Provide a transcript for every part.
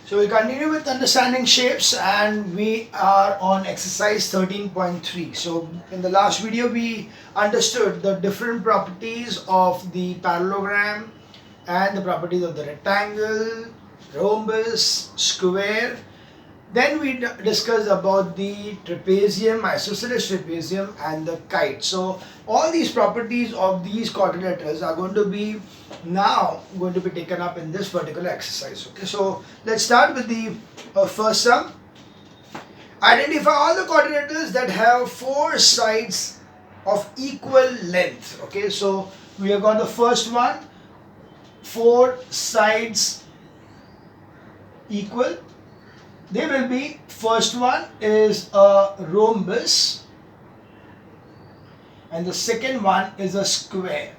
So we'll continue with understanding shapes, and we are on exercise 13.3. So in the last video we understood the different properties of the parallelogram and the properties of the rectangle, rhombus, square. Then we discussed about the trapezium, isosceles trapezium, and the kite. So all these properties of these quadrilaterals are going to be taken up in this particular exercise. Okay, so let's start with the first sum. Identify all the quadrilaterals that have four sides of equal length. Okay, so we have got the first one, four sides equal. They will be, first one is a rhombus and the second one is a square.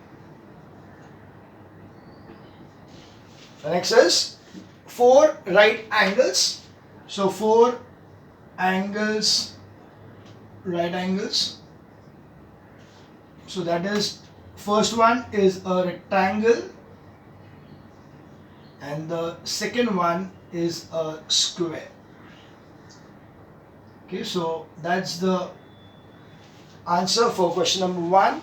The next is four right angles. So four angles, right angles. So that is, first one is a rectangle and the second one is a square. Okay, so that's the answer for question number 1.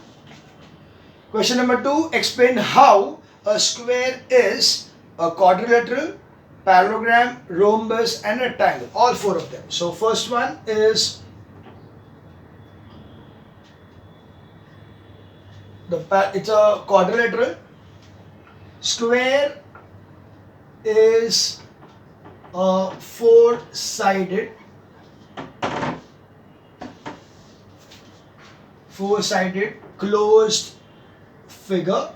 Question number 2, explain how a square is a quadrilateral, parallelogram, rhombus and rectangle, all four of them. So first one is it's a quadrilateral. Square is a four-sided closed figure,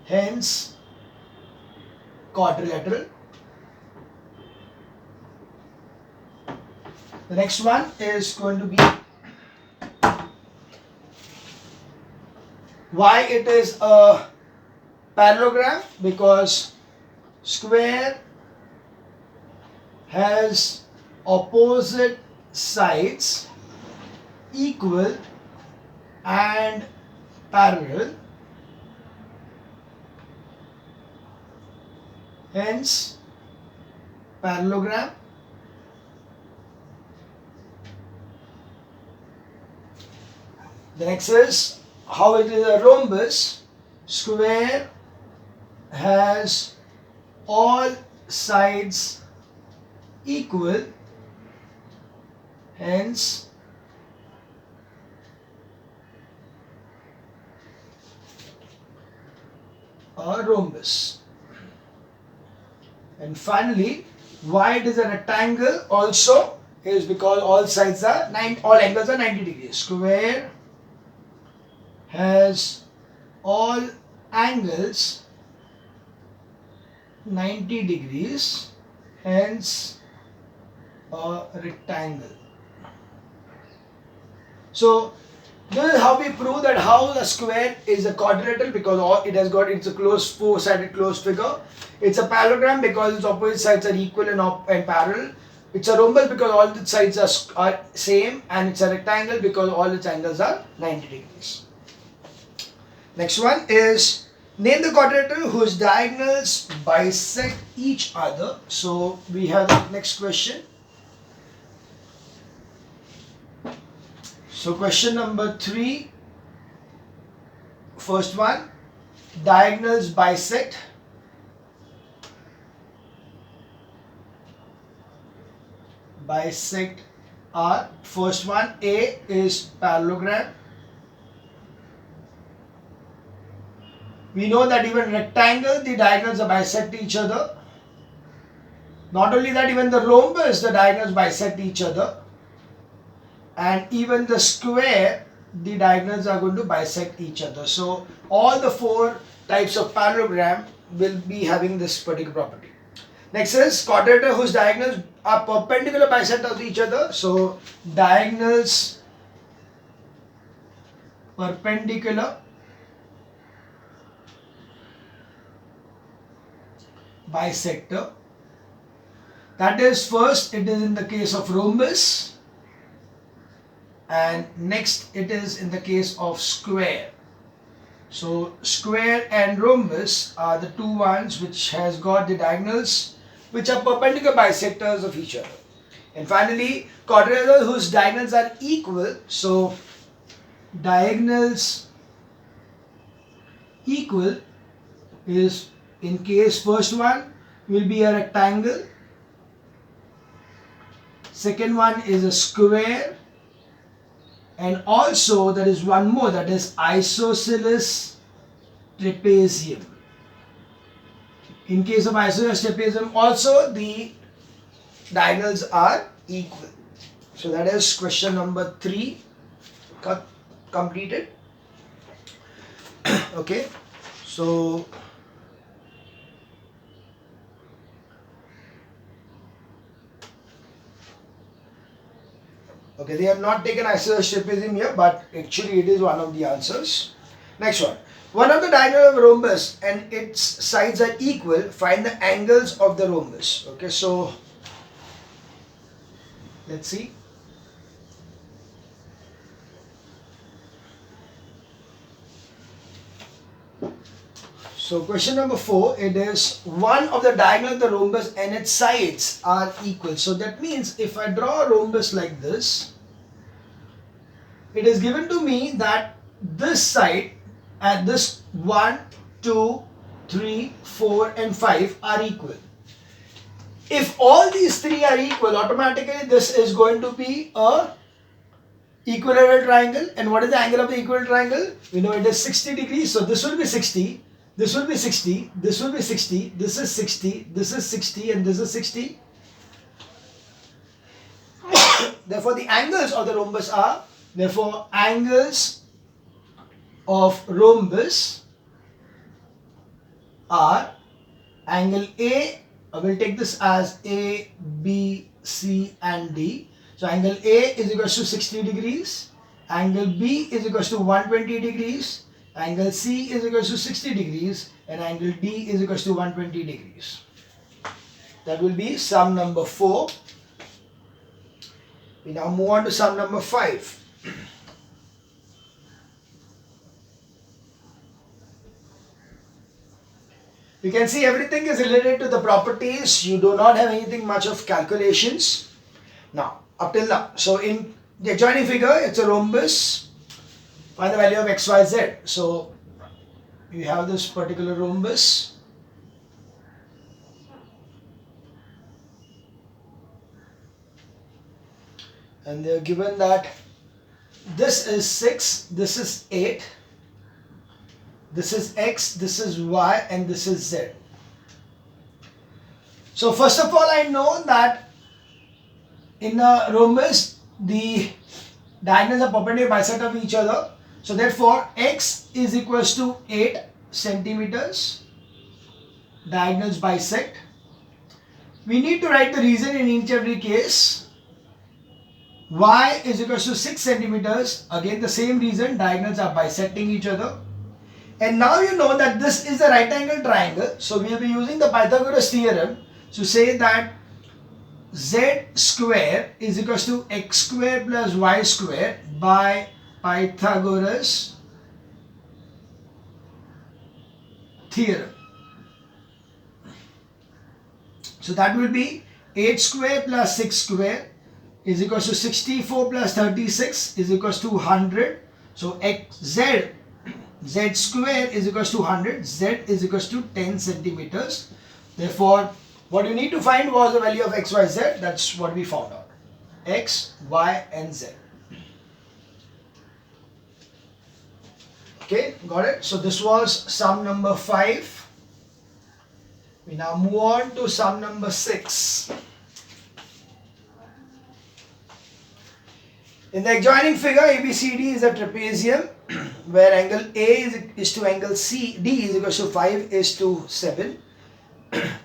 hence quadrilateral. The next one is going to be why it is a parallelogram, because square has opposite sides equal and parallel, hence parallelogram. The next is how it is a rhombus. Square has all sides equal, hence a rhombus. And finally, why it is a rectangle also is because all angles are 90 degrees. Square has all angles 90 degrees, hence a rectangle. So this is how we prove that how the square is a quadrilateral, because it's a closed, four-sided closed figure. It's a parallelogram because its opposite sides are equal and parallel. It's a rhombus because all its sides are same, and it's a rectangle because all its angles are 90 degrees. Next one is name the quadrilateral whose diagonals bisect each other. So we have the next question. So question number 3, first one, diagonals bisect. Bisect are, first one, A is parallelogram. We know that even rectangle, the diagonals are bisect each other. Not only that, even the rhombus, the diagonals bisect each other. And even the square, the diagonals are going to bisect each other. So all the four types of parallelogram will be having this particular property. Next is quadrilateral whose diagonals are perpendicular bisect of each other. So diagonals perpendicular bisector. That is, first it is in the case of rhombus, and next it is in the case of square. So square and rhombus are the two ones which has got the diagonals which are perpendicular bisectors of each other. And finally, quadrilateral whose diagonals are equal. So diagonals equal is, in case first one will be a rectangle, second one is a square, and also there is one more, that is isosceles trapezium. In case of isosceles trapezium also the diagonals are equal. So that is question number 3 completed. Okay, so okay, they have not taken isosceles trapezium here, but actually it is one of the answers. Next one. One of the diagonal of a rhombus and its sides are equal. Find the angles of the rhombus. Okay, so let's see. So question number 4, it is one of the diagonal of the rhombus and its sides are equal. So that means if I draw a rhombus like this, it is given to me that this side and this 1, 2, 3, 4 and 5 are equal. If all these three are equal, automatically this is going to be a equilateral triangle. And what is the angle of the equilateral triangle? We know it is 60 degrees. So this will be 60. This will be 60, this will be 60, this is 60, this is 60 and this is 60. Therefore the angles of the rhombus are, therefore angles of rhombus are angle A, I will take this as A, B, C and D. So angle A is equal to 60 degrees, angle B is equal to 120 degrees, angle C is equal to 60 degrees and angle D is equal to 120 degrees. That will be sum number 4. We now move on to sum number 5. You can see everything is related to the properties. You do not have anything much of calculations. Now, up till now. So in the adjoining figure, it's a rhombus. Find the value of x, y, z. So you have this particular rhombus. And they are given that this is 6, this is 8, this is x, this is y and this is z. So first of all, I know that in a rhombus the diagonals are perpendicular bisect of each other. So therefore x is equals to 8 centimeters, diagonals bisect. We need to write the reason in each every case. Y is equals to 6 centimeters, again the same reason, diagonals are bisecting each other. And now you know that this is a right angle triangle, so we will be using the Pythagoras theorem to say that z square is equals to x square plus y square by Pythagoras theorem. So that will be 8 square plus 6 square is equals to 64 plus 36 is equals to 100. So z square is equals to 100, z is equals to 10 centimeters. Therefore, what you need to find was the value of x, y, z. That's what we found out. X, y and z. Okay, got it? So this was sum number 5. We now move on to sum number 6. In the adjoining figure, ABCD is a trapezium where angle A is to angle C, D is equal to 5 is to 7.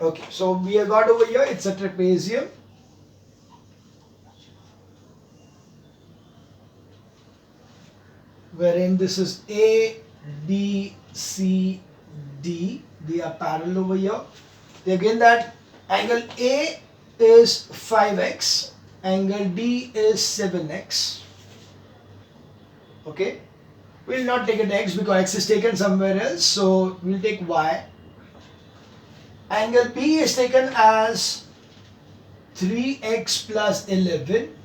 Okay, so we have got over here, it's a trapezium. Wherein this is A, B, C, D. They are parallel over here. They again that angle A is 5x, angle D is 7x. Okay. We'll not take it x because x is taken somewhere else. So we'll take y. Angle B is taken as 3x plus 11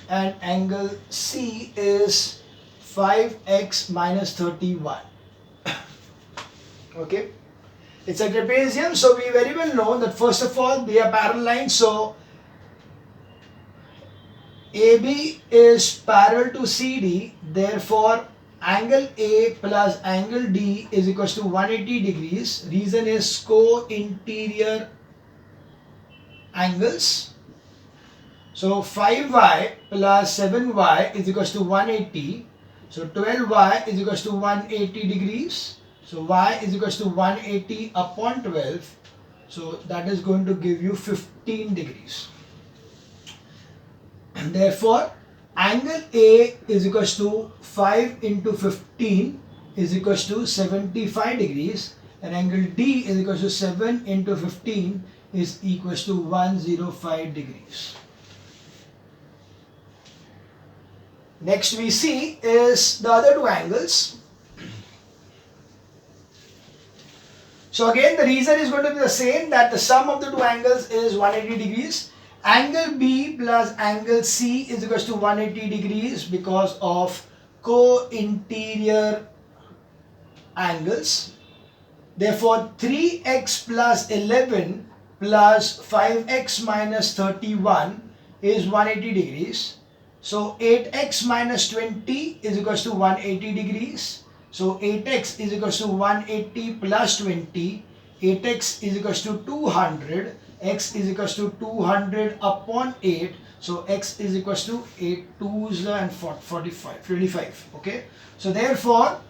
and angle C is 5x minus 31. Okay. It's a trapezium, so we very well know that first of all they are parallel lines. So AB is parallel to CD, therefore angle A plus angle D is equals to 180 degrees. Reason is co-interior angles. So 5y plus 7y is equals to 180. So 12y is equals to 180 degrees. So y is equals to 180 upon 12. So that is going to give you 15 degrees. And therefore, angle A is equals to 5 into 15 is equals to 75 degrees. And angle D is equals to 7 into 15 is equals to 105 degrees. Next we see is the other two angles. So again the reason is going to be the same, that the sum of the two angles is 180 degrees. Angle B plus angle C is equals to 180 degrees because of co-interior angles. Therefore 3x plus 11 plus 5x minus 31 is 180 degrees. So 8x minus 20 is equals to 180 degrees. So 8x is equals to 180 plus 20. 8x is equals to 200. X is equals to 200 upon 8. So x is equals to 8 2s and 45, 25. Okay. So therefore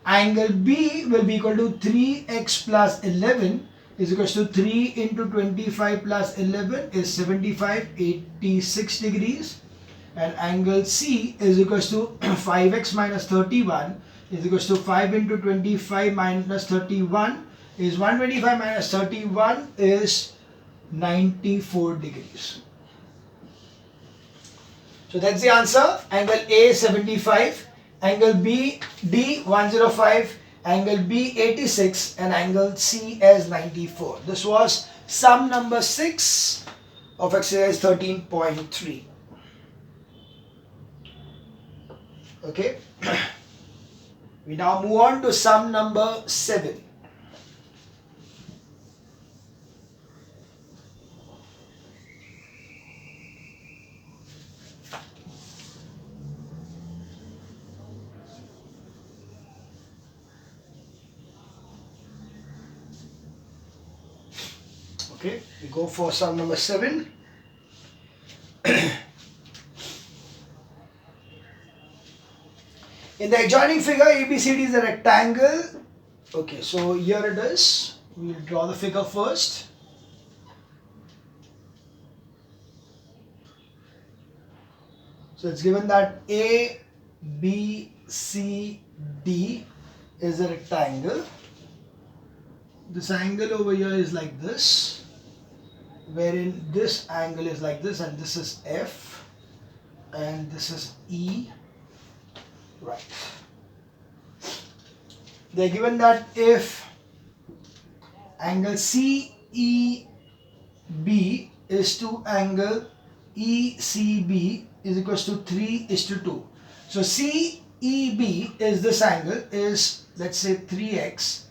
angle B will be equal to 3x plus 11 is equals to 3 into 25 plus 11 is 75, 86 degrees. And angle C is equals to 5x minus 31 is equals to 5 into 25 minus 31 is 125 minus 31 is 94 degrees. So that's the answer. Angle A 75, angle B D 105, angle B 86 and angle C as 94. This was sum number 6 of exercise 13.3. Okay. We now move on to sum number 7. Okay, we go for sum number 7. In the adjoining figure, ABCD is a rectangle. Okay, so here it is. We'll draw the figure first. So it's given that A, B, C, D is a rectangle. This angle over here is like this, wherein this angle is like this, and this is F, and this is E. Right. They're given that if angle CEB is to angle ECB is equals to 3:2. So CEB is this angle is, let's say, 3x,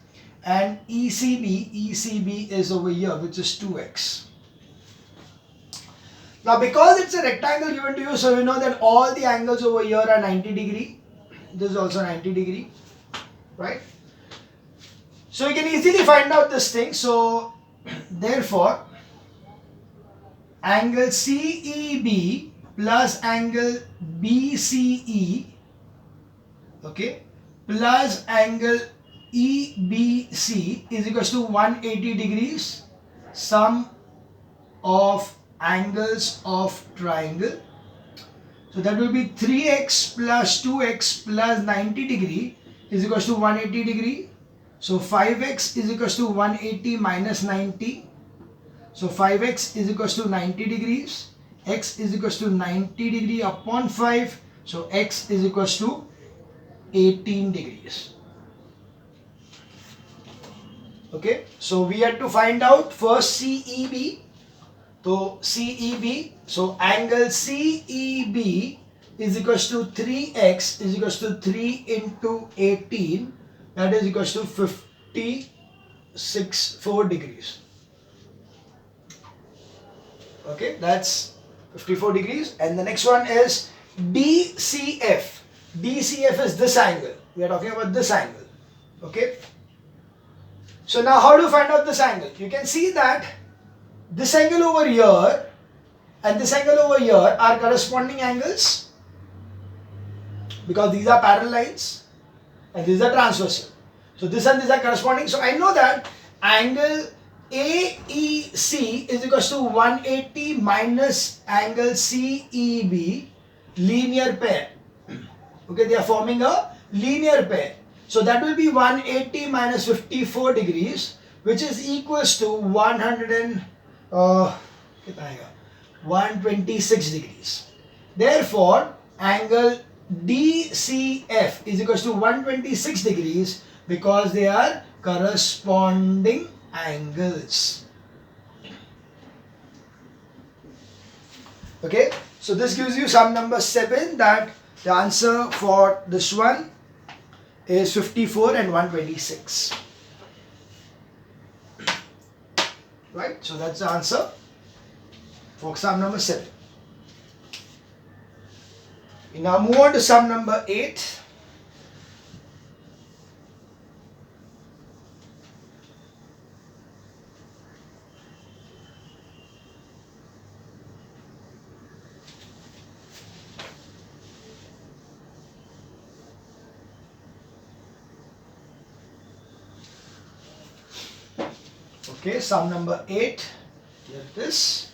and ECB is over here, which is 2x. Now because it's a rectangle given to you, so you know that all the angles over here are 90 degree. This is also 90 degree, right? So you can easily find out this thing. So therefore angle CEB plus angle BCE, okay, plus angle EBC is equals to 180 degrees, sum of angles of triangle. So that will be 3x plus 2x plus 90 degree is equals to 180 degree. So 5x is equals to 180 minus 90. So 5x is equals to 90 degrees. X is equals to 90 degree upon 5. So x is equals to 18 degrees. Okay, so we had to find out first CEB. So CEB, so angle CEB is equals to 3x is equals to 3 into 18, that is equals to 4 degrees. Okay, that's 54 degrees. And the next one is DCF. DCF is this angle. We are talking about this angle. Okay. So now how do you find out this angle? You can see that this angle over here and this angle over here are corresponding angles because these are parallel lines and these are transversal. So this and these are corresponding. So I know that angle AEC is equals to 180 minus angle CEB, linear pair. Okay, they are forming a linear pair. So that will be 180 minus 54 degrees, which is equals to 126 degrees. Therefore, angle DCF is equals to 126 degrees because they are corresponding angles. Okay, so this gives you sum number 7, that the answer for this one is 54 and 126. Right, so that's the answer for sum number 7. We now move on to sum number 8. Okay, sum number 8. Here it is.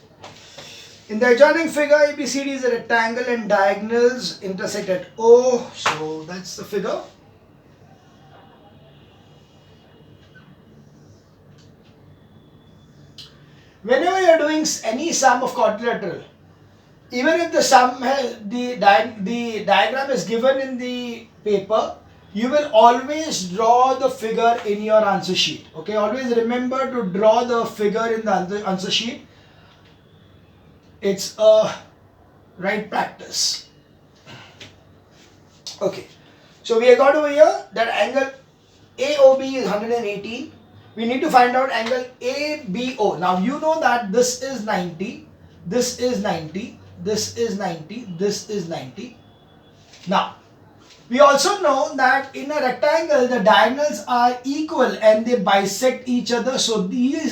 In the adjoining figure, ABCD is a rectangle and diagonals intersect at O. So that's the figure. Whenever you are doing any sum of quadrilateral, even if the sum has the diagram is given in the paper, you will always draw the figure in your answer sheet. Okay, always remember to draw the figure in the answer sheet. It's a right practice. Okay, so we have got over here that angle AOB is 118. We need to find out angle ABO. Now you know that this is 90, this is 90, this is 90, this is 90. Now, we also know that in a rectangle the diagonals are equal and they bisect each other. So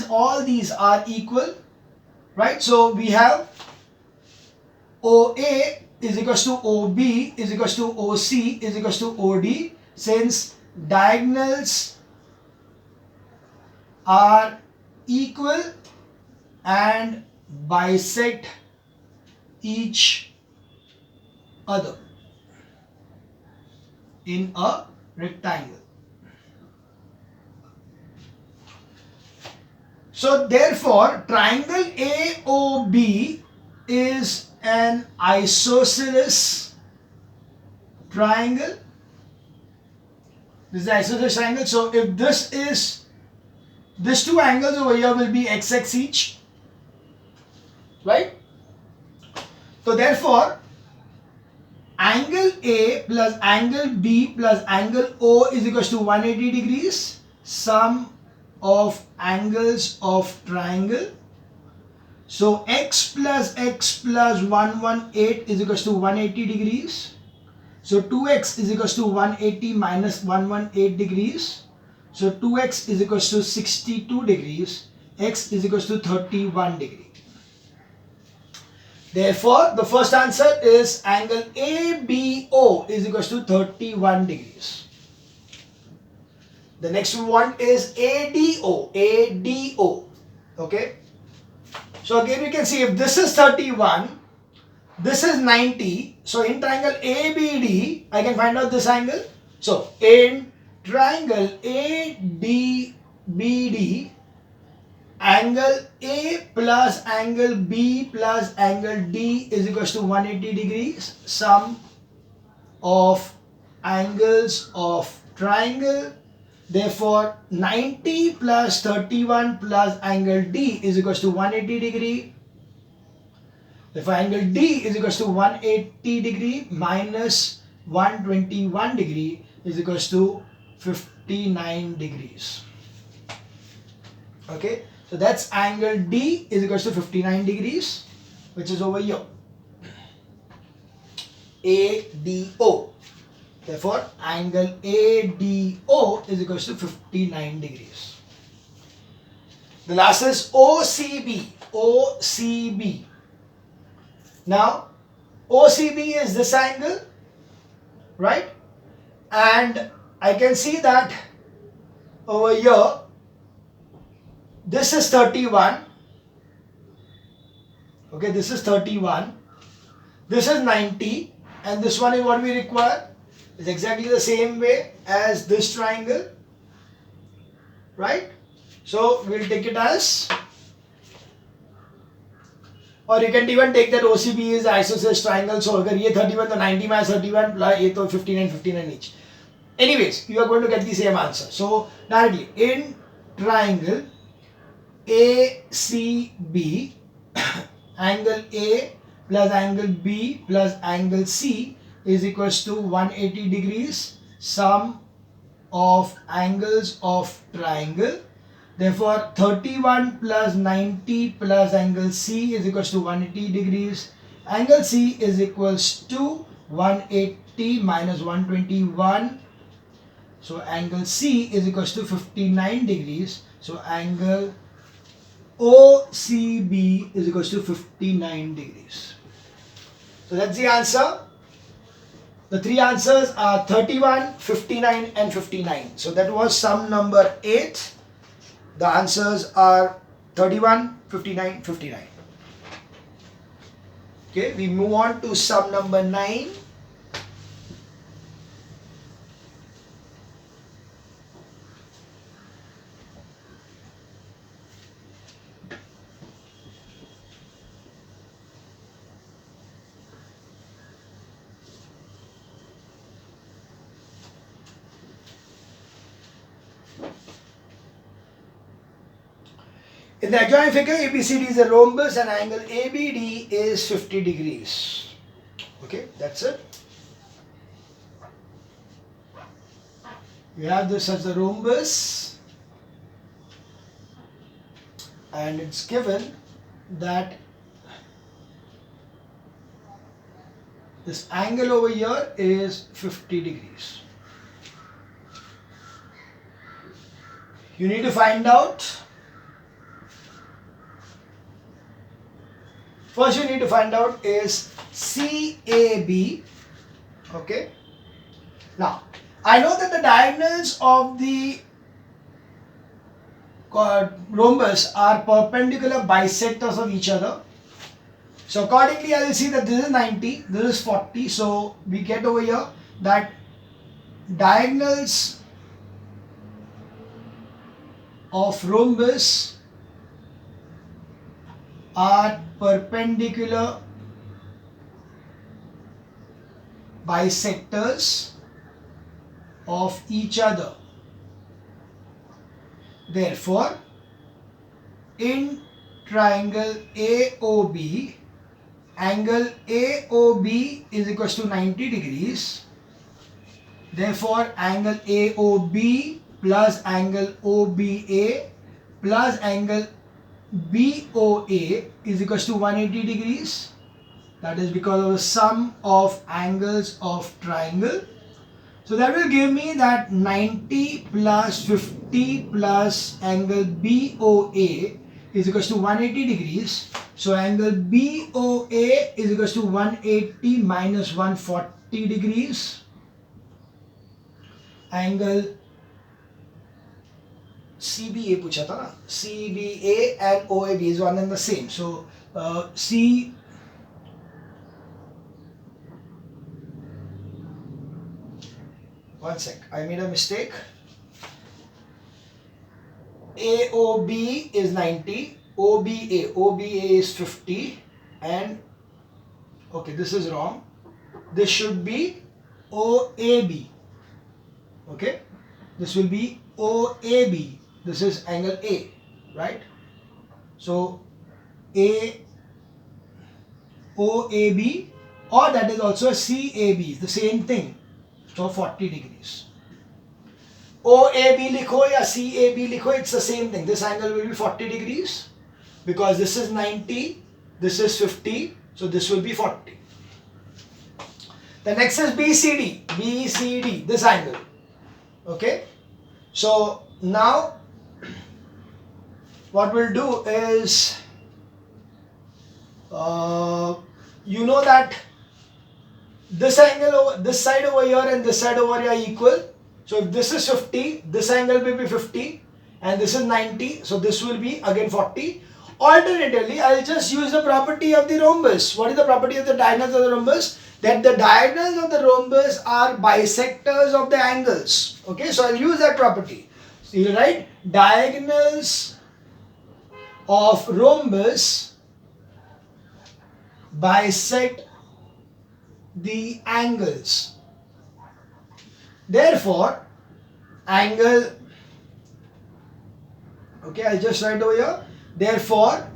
all these are equal, right? So we have OA is equals to OB is equals to OC is equals to OD. Since diagonals are equal and bisect each other in a rectangle. So therefore, triangle AOB is an isosceles triangle. This is the isosceles triangle. So if this is, these two angles over here will be XX each, right? So therefore, angle A plus angle B plus angle O is equals to 180 degrees. Sum of angles of triangle. So x plus 118 is equals to 180 degrees. So 2x is equals to 180 minus 118 degrees. So 2x is equals to 62 degrees. X is equals to 31 degrees. Therefore, the first answer is angle ABO is equals to 31 degrees. The next one is ADO. ADO. Okay. So again we can see if this is 31, this is 90. So in triangle ABD, I can find out this angle. So in triangle ADBD, angle A plus angle B plus angle D is equals to 180 degrees. Sum of angles of triangle. Therefore, 90 plus 31 plus angle D is equals to 180 degree. Therefore, angle D is equals to 180 degree minus 121 degree is equals to 59 degrees. Okay, so that's angle D is equals to 59 degrees, which is over here. ADO. Therefore, angle ADO is equals to 59 degrees. The last is OCB. OCB. Now, OCB is this angle, right? And I can see that over here, this is 31. Okay, this is 31. This is 90. And this one is what we require. It's exactly the same way as this triangle, right? So we'll take it as, or you can even take that OCB is isosceles triangle. So agar ye 31 to 90 minus 31 plus ye to 59 59 each. Anyways, you are going to get the same answer. So directly in triangle ACB, angle A plus angle B plus angle C is equals to 180 degrees, sum of angles of triangle. Therefore, 31 plus 90 plus angle C is equals to 180 degrees. Angle C is equals to 180 minus 121. So, angle C is equals to 59 degrees. So, angle OCB is equals to 59 degrees. So that's the answer. The three answers are 31, 59 and 59. So that was sum number 8. The answers are 31, 59, 59. Okay, we move on to sum number 9. In the adjoint figure, ABCD is a rhombus and angle ABD is 50 degrees. Okay, that's it. We have this as a rhombus and it's given that this angle over here is 50 degrees. You need to find out. First you need to find out is CAB. Okay. Now, I know that the diagonals of the rhombus are perpendicular bisectors of each other. So accordingly, I will see that this is 90, this is 40. So we get over here that diagonals of rhombus are perpendicular bisectors of each other. Therefore, in triangle AOB, angle AOB is equals to 90 degrees. Therefore, angle AOB plus angle OBA plus angle BOA is equals to 180 degrees. That is because of the sum of angles of triangle. So that will give me that 90 plus 50 plus angle BOA is equals to 180 degrees. So angle BOA is equals to 180 minus 140 degrees. Angle CBA pucha tha na? CBA and OAB is one and the same. So one sec, I made a mistake. AOB is 90, OBA is 50, and okay, this is wrong. This should be OAB. Okay, this will be OAB. This is angle A, right? So A OAB, or that is also a CAB, the same thing. So 40 degrees. OAB likho ya CAB likho, it's the same thing. This angle will be 40 degrees because this is 90, this is 50, so this will be 40. The next is BCD. BCD, this angle. Okay. So now what we'll do is, you know that this angle, this side over here and this side over here are equal. So if this is 50, this angle will be 50 and this is 90. So this will be again 40. Alternatively, I'll just use the property of the rhombus. What is the property of the diagonals of the rhombus? That the diagonals of the rhombus are bisectors of the angles. Okay, so I'll use that property. So you'll write diagonals of rhombus bisect the angles. Therefore, angle, okay, I'll just write over here. Therefore,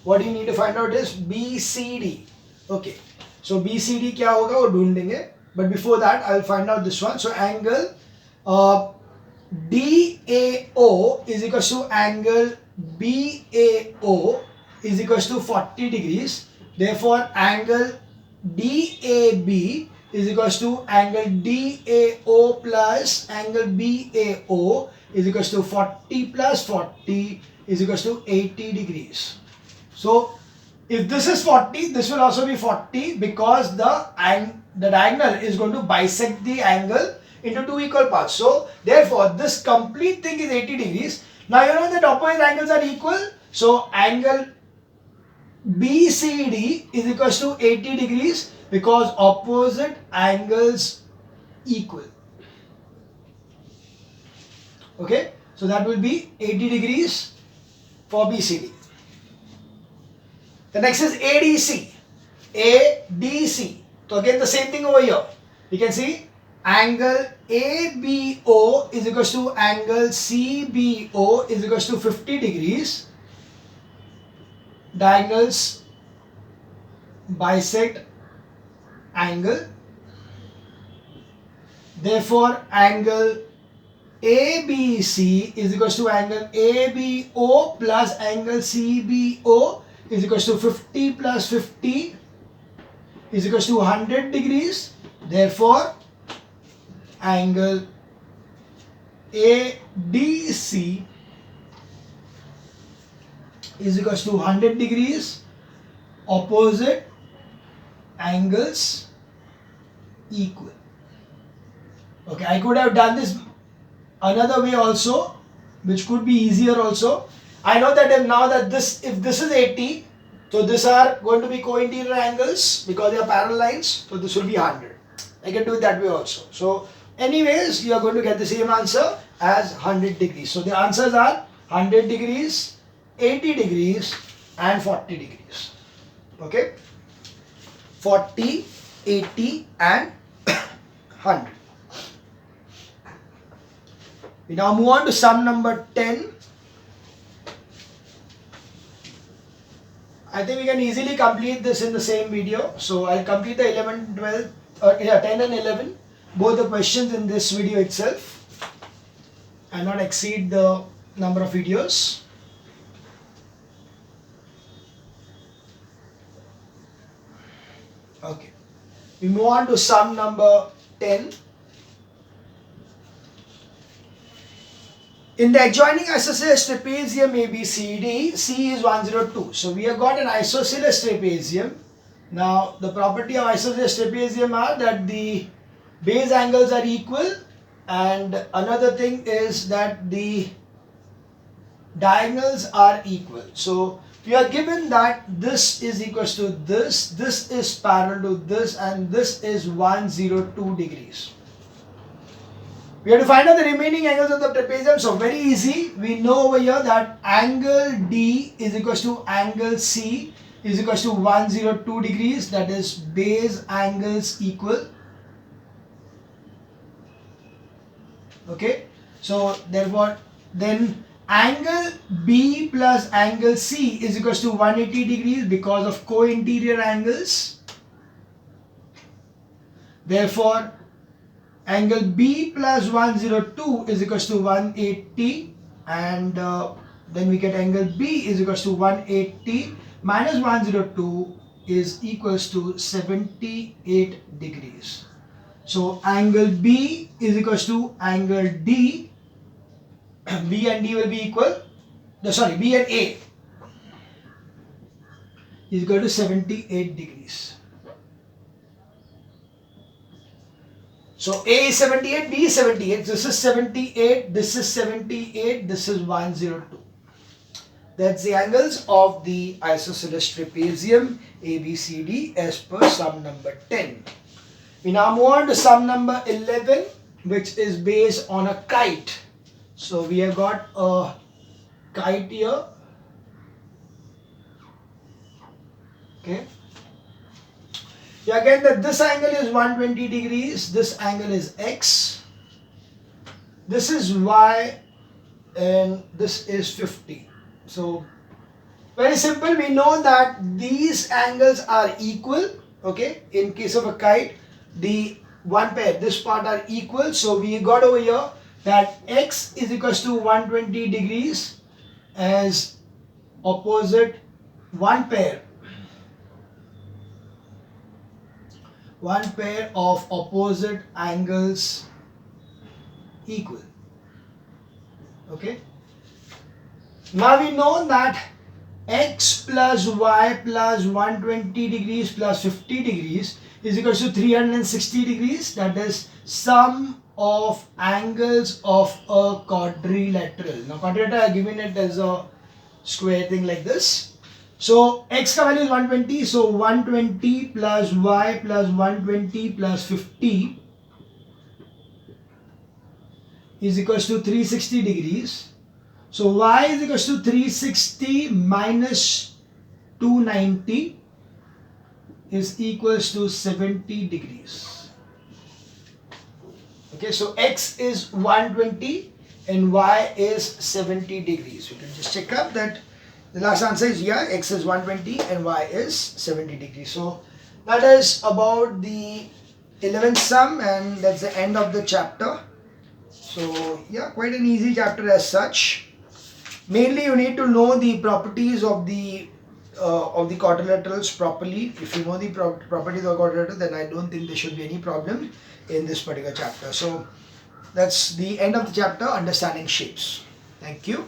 what you need to find out is BCD. Okay, so BCD क्या होगा वो ढूंढेंगे. But before that, I'll find out this one. So angle DAO is equals to angle BAO is equals to 40 degrees. Therefore, angle DAB is equals to angle DAO plus angle BAO is equals to 40 plus 40 is equals to 80 degrees. So if this is 40, this will also be 40 because the diagonal is going to bisect the angle into two equal parts. So therefore this complete thing is 80 degrees. Now you know that opposite angles are equal. So angle BCD is equals to 80 degrees because opposite angles equal. Okay, so that will be 80 degrees for BCD. The next is ADC. ADC. So again the same thing over here. You can see angle ABO is equals to angle CBO is equals to 50 degrees. Diagonals bisect angle. Therefore, angle ABC is equals to angle ABO plus angle CBO is equals to 50 plus 50 is equals to 100 degrees. Therefore, angle ADC is equals to 100 degrees. Opposite angles equal. Okay, I could have done this another way also, which could be easier also. I know that if now that if this is 80, so these are going to be co-interior angles because they are parallel lines, so this will be 100. I can do it that way also. So anyways, you are going to get the same answer as 100 degrees. So the answers are 100 degrees, 80 degrees and 40 degrees. Okay, 40, 80 and 100. We now move on to sum number 10. I think we can easily complete this in the same video. So I'll complete the 11, 12, 10 and 11, both the questions in this video itself and not exceed the number of videos. Okay, we move on to sum number 10. In the adjoining isosceles trapezium ABCD, C is 102. So we have got an isosceles trapezium. Now the property of isosceles trapezium are that the base angles are equal, and another thing is that the diagonals are equal. So we are given that this is equals to this is parallel to this, and this is 102 degrees. We have to find out the remaining angles of the trapezium. So very easy. We know over here that angle D is equals to angle C is equals to 102 degrees. That is base angles equal. Okay, so therefore then angle B plus angle C is equals to 180 degrees because of co-interior angles. Therefore angle B plus 102 is equals to 180, and then we get angle B is equals to 180 minus 102 is equals to 78 degrees. So angle B is equals to angle D. B and D will be equal. Sorry, B and A is equal to 78 degrees. So A is 78, B is 78. This is 78, this is 78, this is 102. That's the angles of the isosceles trapezium ABCD as per sum number 10. We now move on to sum number 11, which is based on a kite. So we have got a kite here. Okay. Yeah, again that this angle is 120 degrees, this angle is X, this is Y, and this is 50. So very simple, we know that these angles are equal. Okay, in case of a kite, the one pair, this part are equal. So we got over here that X is equals to 120 degrees as opposite one pair of opposite angles equal. Okay, now we know that X plus Y plus 120 degrees plus 50 degrees is equal to 360 degrees. That is sum of angles of a quadrilateral. Now quadrilateral I have given it as a square thing like this. So X ka value is 120, so 120 plus Y plus 120 plus 50 is equals to 360 degrees. So Y is equals to 360 minus 290 is equals to 70 degrees. Okay, so X is 120 and Y is 70 degrees. We can just check up that the last answer is yeah, X is 120 and Y is 70 degrees. So that is about the 11th sum, and that's the end of the chapter. So yeah, quite an easy chapter as such. Mainly you need to know the properties of the quadrilaterals properly. If you know the properties of quadrilateral, then I don't think there should be any problem in this particular chapter. So that's the end of the chapter, understanding shapes. Thank you.